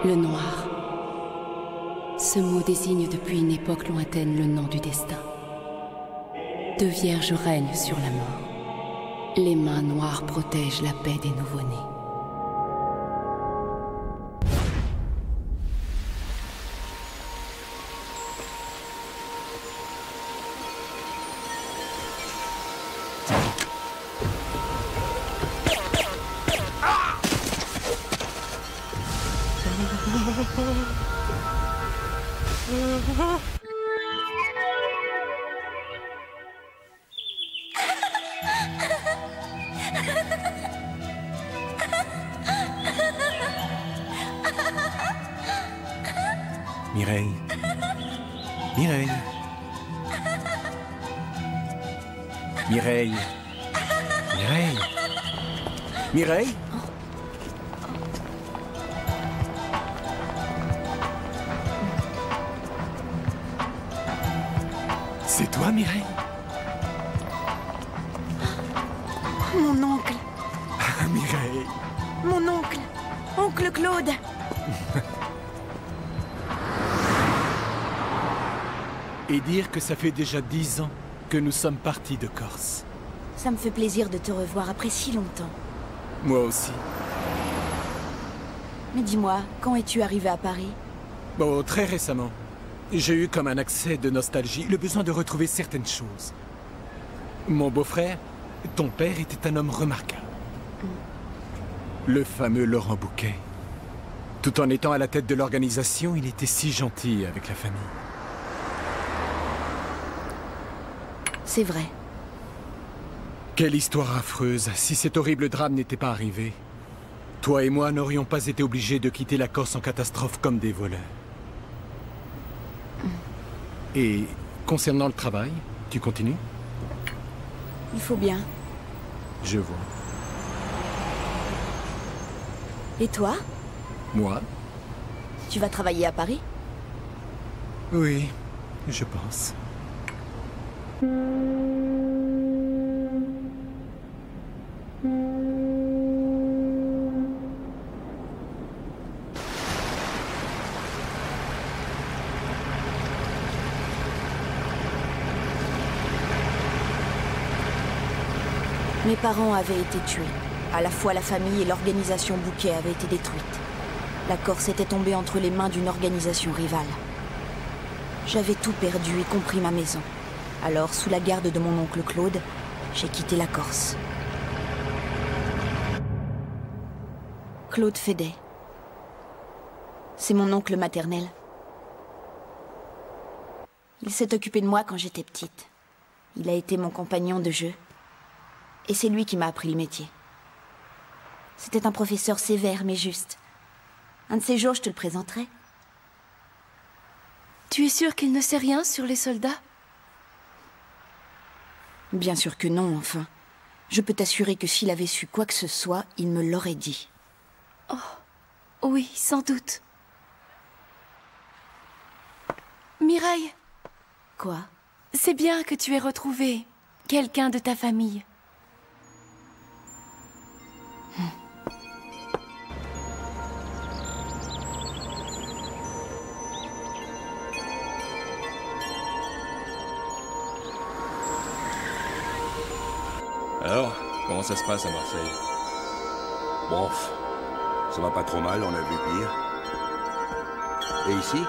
Le noir. Ce mot désigne depuis une époque lointaine le nom du destin. Deux vierges règnent sur la mort. Les mains noires protègent la paix des nouveau-nés. Mireille. Mireille. Mireille. Mireille. Mireille. C'est toi, Mireille? Mon oncle. Ah, Mireille. Mon oncle. Oncle Claude. Et dire que ça fait déjà 10 ans que nous sommes partis de Corse. Ça me fait plaisir de te revoir après si longtemps. Moi aussi. Mais dis-moi, quand es-tu arrivé à Paris? Bon, très récemment. J'ai eu comme un accès de nostalgie, le besoin de retrouver certaines choses. Mon beau-frère, ton père, était un homme remarquable. Le fameux Laurent Bouquet. Tout en étant à la tête de l'organisation, il était si gentil avec la famille. C'est vrai. Quelle histoire affreuse, si cet horrible drame n'était pas arrivé. Toi et moi n'aurions pas été obligés de quitter la Corse en catastrophe comme des voleurs. Et concernant le travail, tu continues? Il faut bien. Je vois. Et toi? Moi? Tu vas travailler à Paris? Oui, je pense. Mes parents avaient été tués. À la fois la famille et l'organisation Bouquet avaient été détruites. La Corse était tombée entre les mains d'une organisation rivale. J'avais tout perdu, y compris ma maison. Alors, sous la garde de mon oncle Claude, j'ai quitté la Corse. Claude Fédet. C'est mon oncle maternel. Il s'est occupé de moi quand j'étais petite. Il a été mon compagnon de jeu. Et c'est lui qui m'a appris le métier. C'était un professeur sévère mais juste. Un de ces jours, je te le présenterai. Tu es sûr qu'il ne sait rien sur les soldats? Bien sûr que non, enfin. Je peux t'assurer que s'il avait su quoi que ce soit, il me l'aurait dit. Oh, oui, sans doute. Mireille, Quoi? c'est bien que tu aies retrouvé quelqu'un de ta famille. Alors, comment ça se passe à Marseille? Bon, ça va pas trop mal, on a vu pire. Et ici?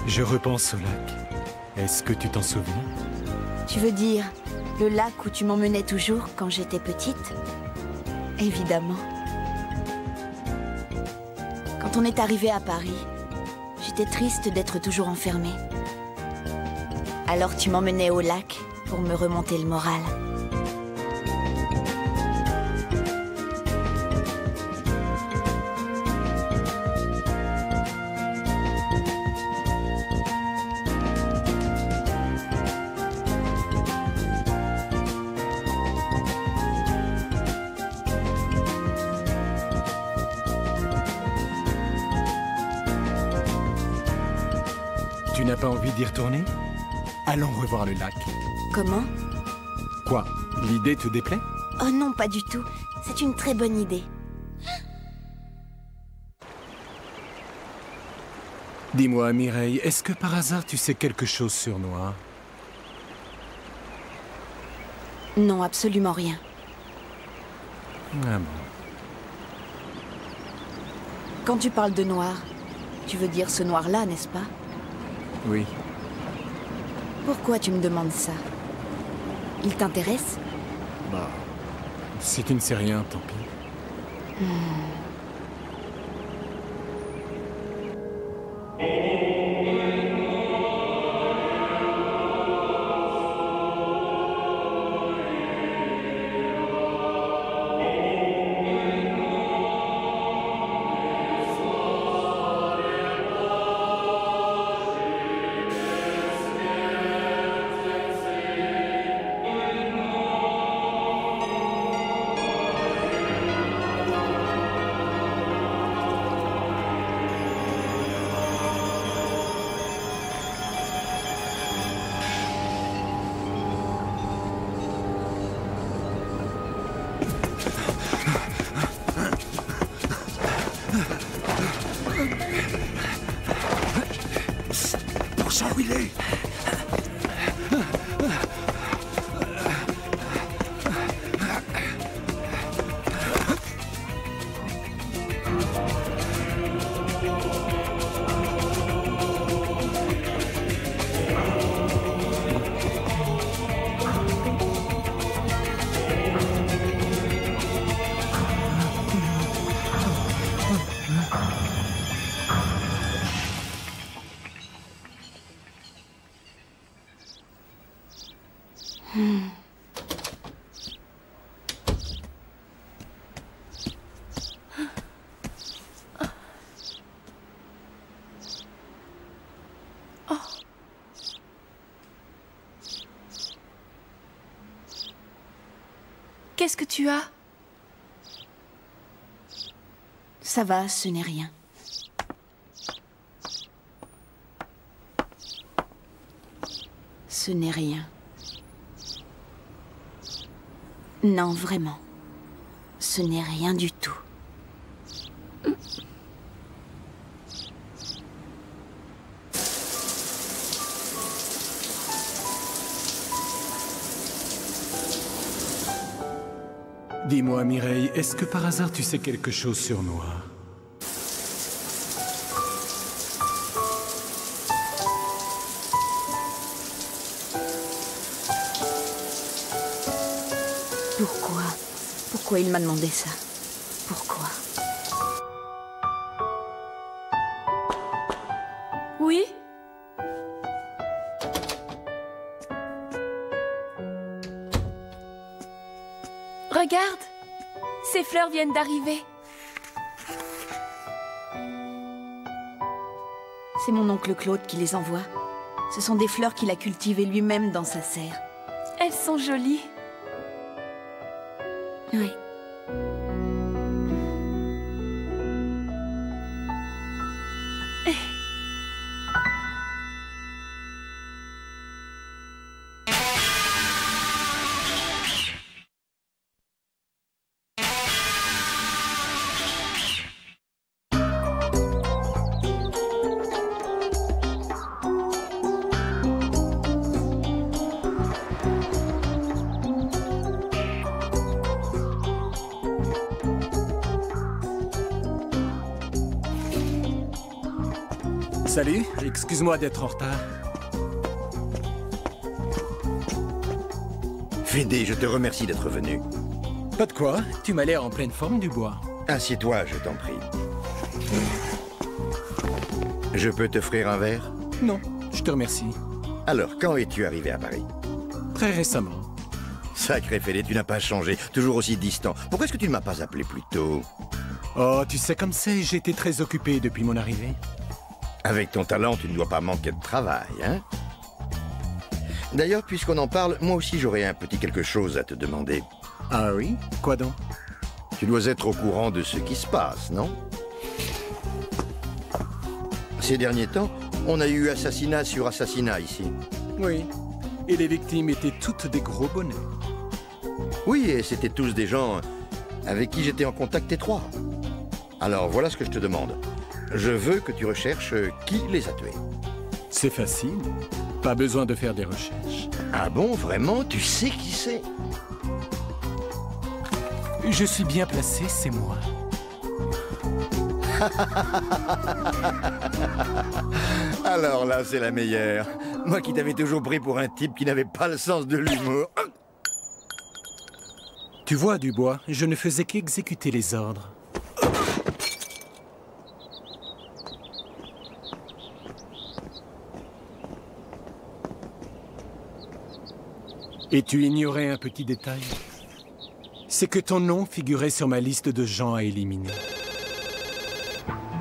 Je repense au lac. Est-ce que tu t'en souviens? Tu veux dire le lac où tu m'emmenais toujours quand j'étais petite? Évidemment. Quand on est arrivé à Paris, j'étais triste d'être toujours enfermée. Alors tu m'emmenais au lac pour me remonter le moral. n'as pas envie d'y retourner? Allons revoir le lac. Comment? Quoi? L'idée te déplaît? Oh non, pas du tout. C'est une très bonne idée. Dis-moi, Mireille, est-ce que par hasard tu sais quelque chose sur Noir? Non, absolument rien. Ah bon. Quand tu parles de noir, tu veux dire ce noir-là, n'est-ce pas? Oui. Pourquoi tu me demandes ça? Il t'intéresse? Bah... si tu ne sais rien, tant pis. Pour ça où il est. Qu'est-ce que tu as? Ça va, ce n'est rien. Ce n'est rien. Non, vraiment. Ce n'est rien du tout. Dis-moi, Mireille, est-ce que par hasard tu sais quelque chose sur Noir? Pourquoi? Pourquoi il m'a demandé ça? Pourquoi? Oui? Regarde! Ces fleurs viennent d'arriver. C'est mon oncle Claude qui les envoie. Ce sont des fleurs qu'il a cultivées lui-même dans sa serre. Elles sont jolies. Oui. Salut, excuse-moi d'être en retard. Fédé, je te remercie d'être venu. Pas de quoi, tu m'as l'air en pleine forme du bois. Assieds-toi, je t'en prie. Je peux t'offrir un verre? Non, je te remercie. Alors, quand es-tu arrivé à Paris? Très récemment. Sacré Fédé, tu n'as pas changé, toujours aussi distant. Pourquoi est-ce que tu ne m'as pas appelé plus tôt? Oh, tu sais comme c'est, j'ai été très occupé depuis mon arrivée. Avec ton talent, tu ne dois pas manquer de travail, hein? D'ailleurs, puisqu'on en parle, moi aussi j'aurais un petit quelque chose à te demander. Ah oui? Quoi donc? Tu dois être au courant de ce qui se passe, non? Ces derniers temps, On a eu assassinat sur assassinat ici. Oui. Et les victimes étaient toutes des gros bonnets. Oui, et c'était tous des gens avec qui j'étais en contact étroit. Alors voilà ce que je te demande. Je veux que tu recherches qui les a tués. C'est facile. Pas besoin de faire des recherches. Ah bon, vraiment? Tu sais qui c'est? Je suis bien placé, c'est moi. Alors là, c'est la meilleure. Moi qui t'avais toujours pris pour un type qui n'avait pas le sens de l'humour. Tu vois, Dubois, je ne faisais qu'exécuter les ordres. Et tu ignorais un petit détail? C'est que ton nom figurait sur ma liste de gens à éliminer.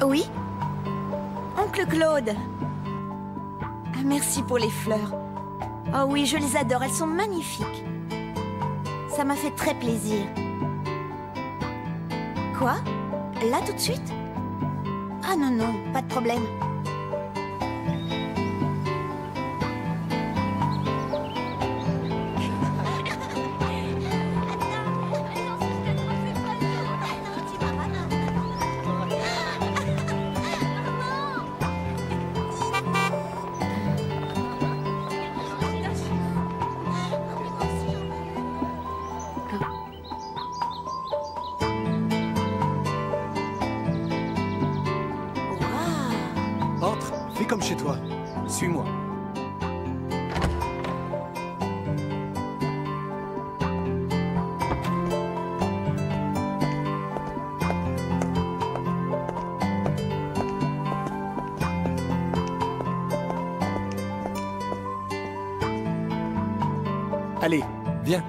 Oui? Oncle Claude. Ah, merci pour les fleurs. Oh oui, je les adore, elles sont magnifiques. Ça m'a fait très plaisir. Quoi? Là tout de suite? Ah non, non, pas de problème. Entre, fais comme chez toi. Suis-moi. Allez, viens.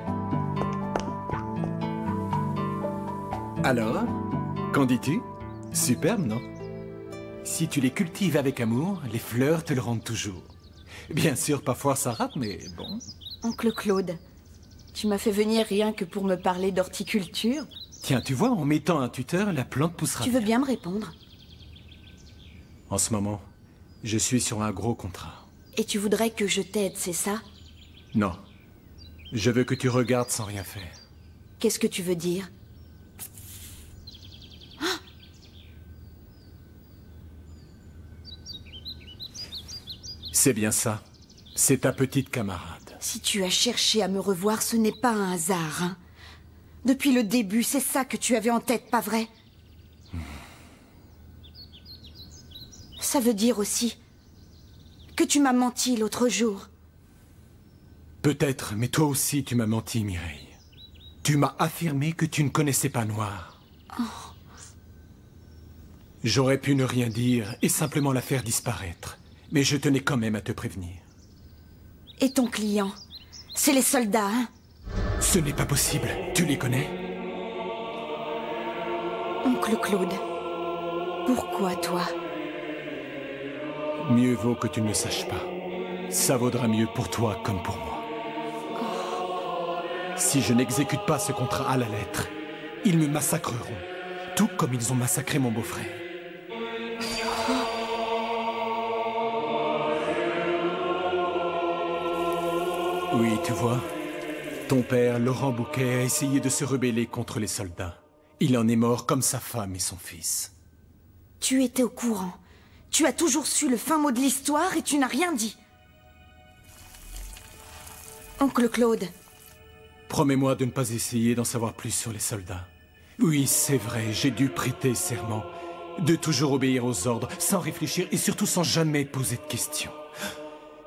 Alors, qu'en dis-tu? Superbe, non? Si tu les cultives avec amour, les fleurs te le rendent toujours. Bien sûr, parfois ça rate, mais bon. Oncle Claude, tu m'as fait venir rien que pour me parler d'horticulture? Tiens, tu vois, en mettant un tuteur, la plante poussera. Tu veux bien me répondre? En ce moment, je suis sur un gros contrat. Et tu voudrais que je t'aide, c'est ça? Non. Je veux que tu regardes sans rien faire. Qu'est-ce que tu veux dire? C'est bien ça. C'est ta petite camarade. Si tu as cherché à me revoir, ce n'est pas un hasard, hein? Depuis le début, c'est ça que tu avais en tête, pas vrai? Ça veut dire aussi que tu m'as menti l'autre jour. Peut-être, mais toi aussi tu m'as menti, Mireille. Tu m'as affirmé que tu ne connaissais pas Noir. J'aurais pu ne rien dire et simplement la faire disparaître. Mais je tenais quand même à te prévenir. Et ton client? C'est les soldats, hein? Ce n'est pas possible. Tu les connais? Oncle Claude, pourquoi toi? Mieux vaut que tu ne le saches pas. Ça vaudra mieux pour toi comme pour moi. Si je n'exécute pas ce contrat à la lettre, ils me massacreront. Tout comme ils ont massacré mon beau-frère. Oui, tu vois, ton père, Laurent Bouquet, a essayé de se rebeller contre les soldats. Il en est mort comme sa femme et son fils. Tu étais au courant. Tu as toujours su le fin mot de l'histoire et tu n'as rien dit. Oncle Claude. Promets-moi de ne pas essayer d'en savoir plus sur les soldats. Oui, c'est vrai, j'ai dû prêter serment. De toujours obéir aux ordres, sans réfléchir et surtout sans jamais poser de questions.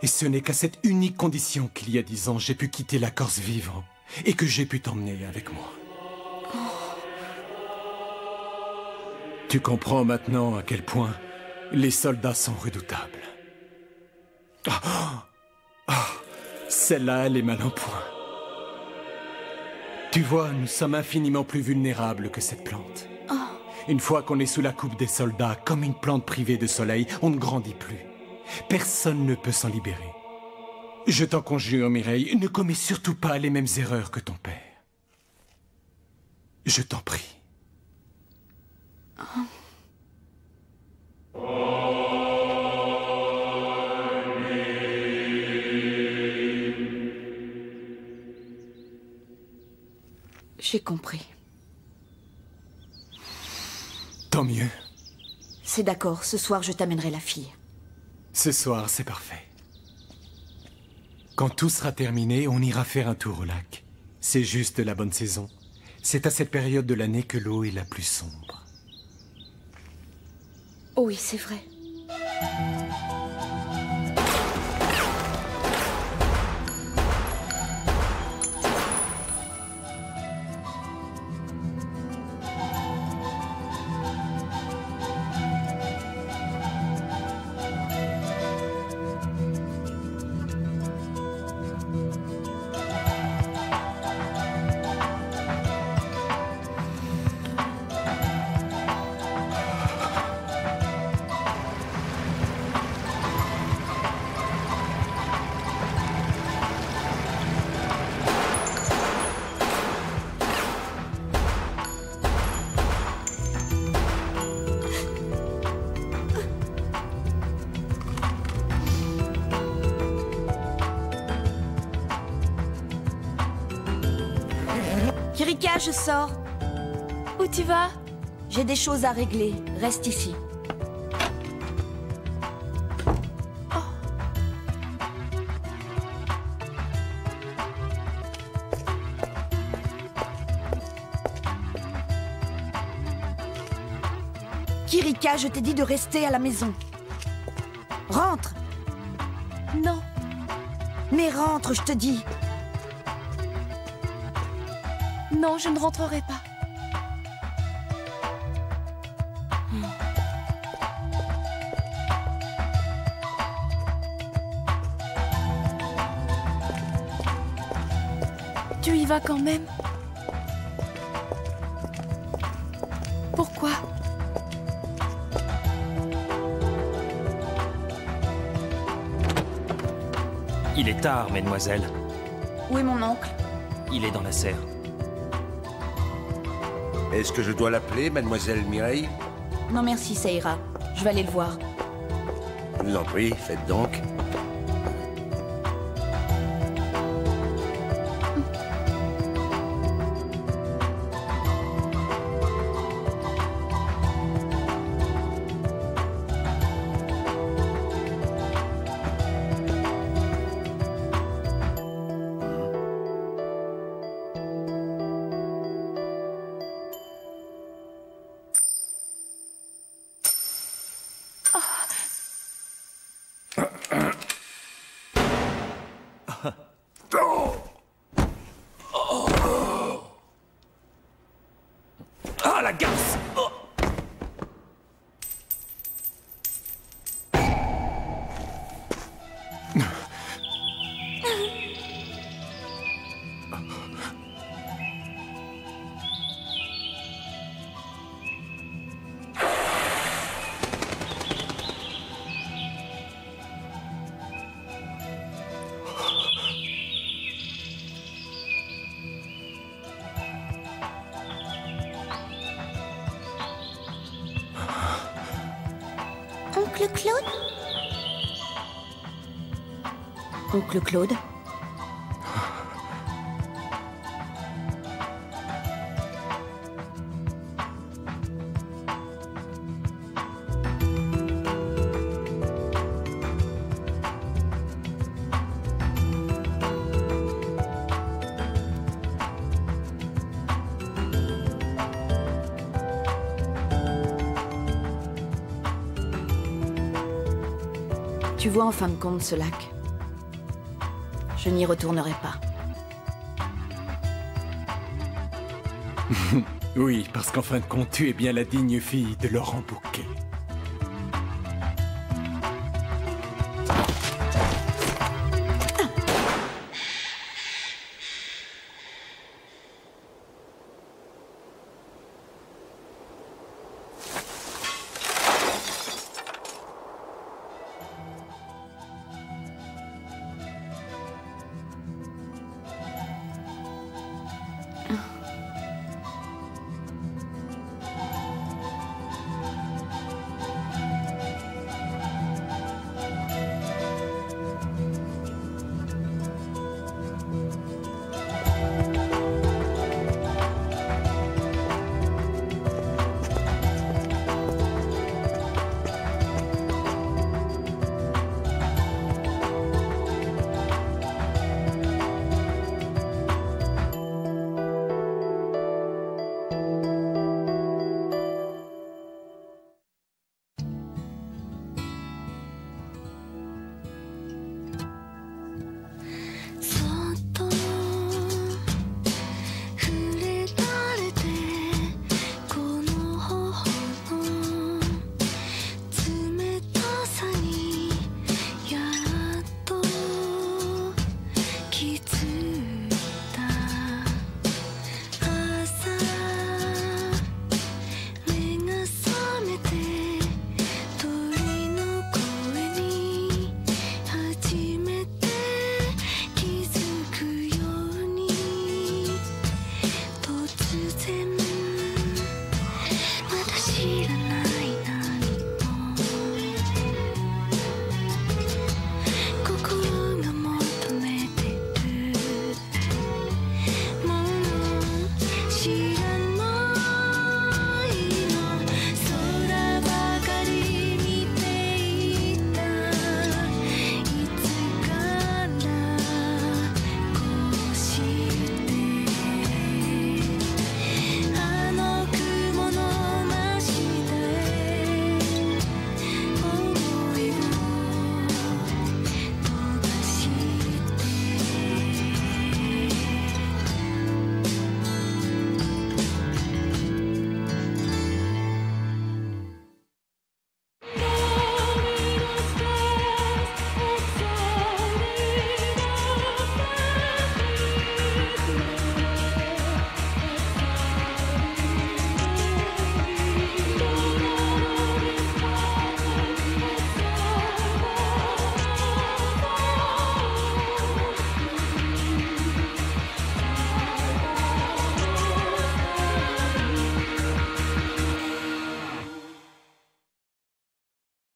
Et ce n'est qu'à cette unique condition qu'il y a 10 ans, j'ai pu quitter la Corse vivant et que j'ai pu t'emmener avec moi. Tu comprends maintenant à quel point les soldats sont redoutables. Celle-là, elle est mal en point. Tu vois, nous sommes infiniment plus vulnérables que cette plante. Une fois qu'on est sous la coupe des soldats, comme une plante privée de soleil, on ne grandit plus. Personne ne peut s'en libérer. Je t'en conjure, Mireille, ne commets surtout pas les mêmes erreurs que ton père. Je t'en prie. J'ai compris. Tant mieux. C'est d'accord, ce soir je t'amènerai la fille. Ce soir, c'est parfait. Quand tout sera terminé, on ira faire un tour au lac. C'est juste la bonne saison. C'est à cette période de l'année que l'eau est la plus sombre. Oui, c'est vrai. Kirika, je sors. Où tu vas? J'ai des choses à régler. Reste ici. Kirika, je t'ai dit de rester à la maison. Rentre. Non. Mais rentre, je te dis. Non, je ne rentrerai pas. Tu y vas quand même? Pourquoi? Il est tard, mademoiselle. Où est mon oncle? Il est dans la serre. Est-ce que je dois l'appeler, mademoiselle Mireille? Non merci, ça ira. Je vais aller le voir. Je vous en prie, faites donc. Ah, la garce! Oh. Oncle Claude? Oncle Claude? Tu vois en fin de compte ce lac? Je n'y retournerai pas. Oui, parce qu'en fin de compte, tu es bien la digne fille de Laurent Bouquet.